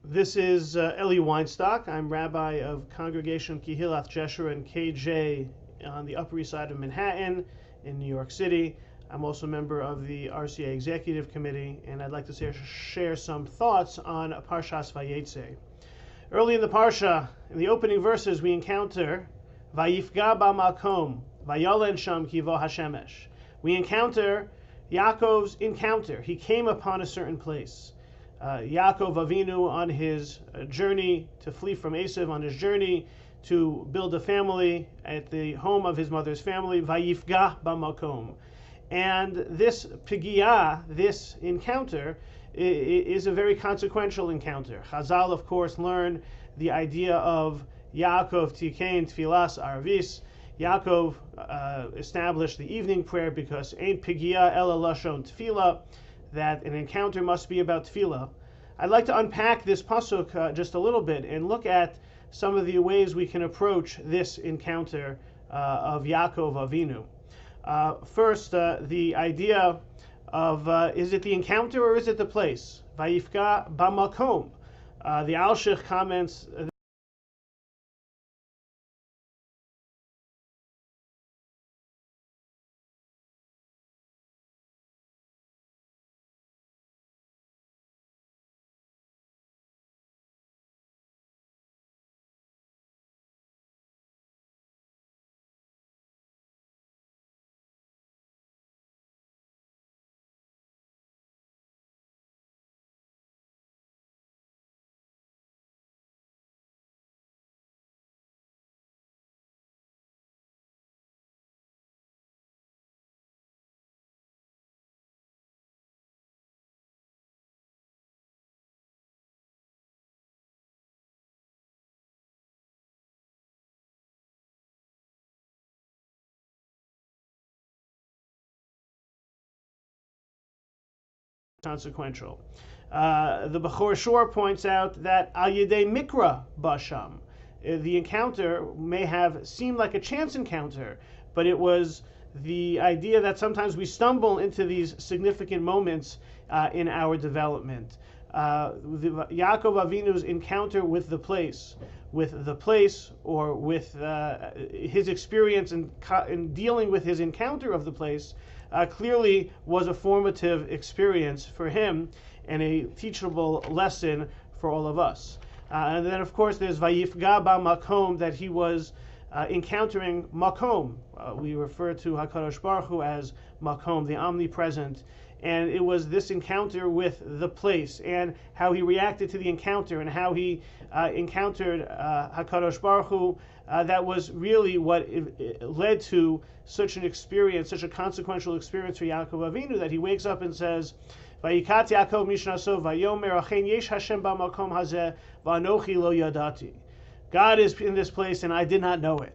This is Elie Weinstock. I'm rabbi of Congregation Kehilath Jeshurun KJ on the Upper East Side of Manhattan in New York City. I'm also a member of the RCA Executive Committee, and I'd like to share some thoughts on Parshas Vayeitzei. Early in the Parsha, in the opening verses, we encounter Vayifga ba'makom, Vayolen sham kivo hashemesh. We encounter Yaakov's encounter. He came upon a certain place. Yaakov Avinu on his journey to flee from Esav, on his journey to build a family at the home of his mother's family, Vayifga ba'makom. And this pigiyah, this encounter, is a very consequential encounter. Chazal, of course, learn the idea of Yaakov Tikein Tfilas Arvis. Yaakov established the evening prayer because Ein Pigiyah Ela Lashon Tefillah, that an encounter must be about tefillah. I'd like to unpack this pasuk just a little bit and look at some of the ways we can approach this encounter of Yaakov Avinu. First, the idea of is it the encounter or is it the place? Vayifka ba'makom. The Alshich comments consequential. The Bechor Shor points out that Al Yedei Mikra Basham. The encounter may have seemed like a chance encounter, but it was the idea that sometimes we stumble into these significant moments in our development. Yaakov Avinu's encounter with the place, or with his experience in dealing with his encounter of the place, clearly was a formative experience for him and a teachable lesson for all of us. And then, of course, there's Vayifga ba'makom, that he was encountering makom. We refer to HaKadosh Baruch Hu as makom, the omnipresent. And it was this encounter with the place and how he reacted to the encounter and how he encountered HaKadosh Baruch Hu that was really what led to such an experience, such a consequential experience for Yaakov Avinu, that he wakes up and says, Vayikat Yaakov mishnaso vayomer achen yesh Hashem b'makom hazeh v'anochi lo yadati. God is in this place and I did not know it.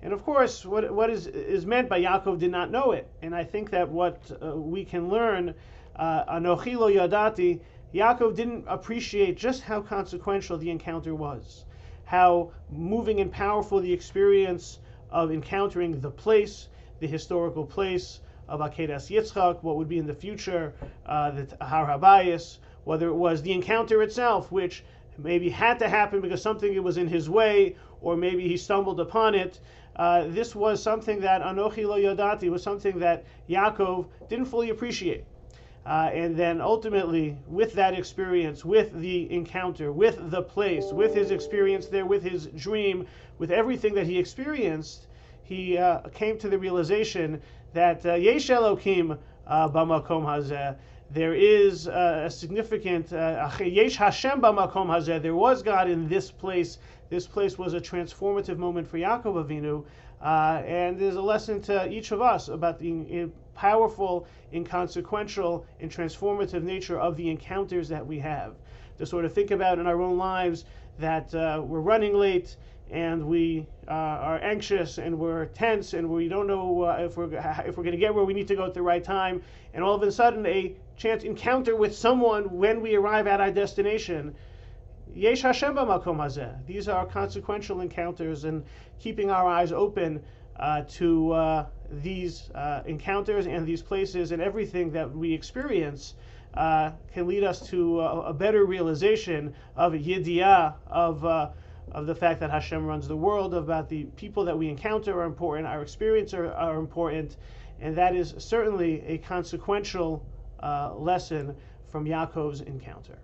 And of course, what is meant by Yaakov did not know it. And I think that what we can learn, Anochi lo yadati, Yaakov didn't appreciate just how consequential the encounter was, how moving and powerful the experience of encountering the place, the historical place of Akedas Yitzchak, what would be in the future, the Har HaBayis, whether it was the encounter itself, which maybe had to happen because something was in his way, or maybe he stumbled upon it. This was something that Anochi lo yodati, was something that Yaakov didn't fully appreciate. And then ultimately, with that experience, with the encounter, with the place, with his experience there, with his dream, with everything that he experienced, he came to the realization that Yesh Elokim b'makom hazeh. There is a significant Yesh Hashem b'makom hazeh. There was God in this place. This place was a transformative moment for Yaakov Avinu, and there's a lesson to each of us about the powerful, inconsequential, and transformative nature of the encounters that we have. To sort of think about in our own lives that we're running late, and we are anxious, and we're tense, and we don't know if we're going to get where we need to go at the right time, and all of a sudden a chance encounter with someone when we arrive at our destination. Yesh Hashem b'makom hazeh. These are consequential encounters, and keeping our eyes open to these encounters and these places and everything that we experience can lead us to a better realization of a yidiyah of the fact that Hashem runs the world, about the people that we encounter are important, our experience are important, and that is certainly a consequential lesson from Yaakov's encounter.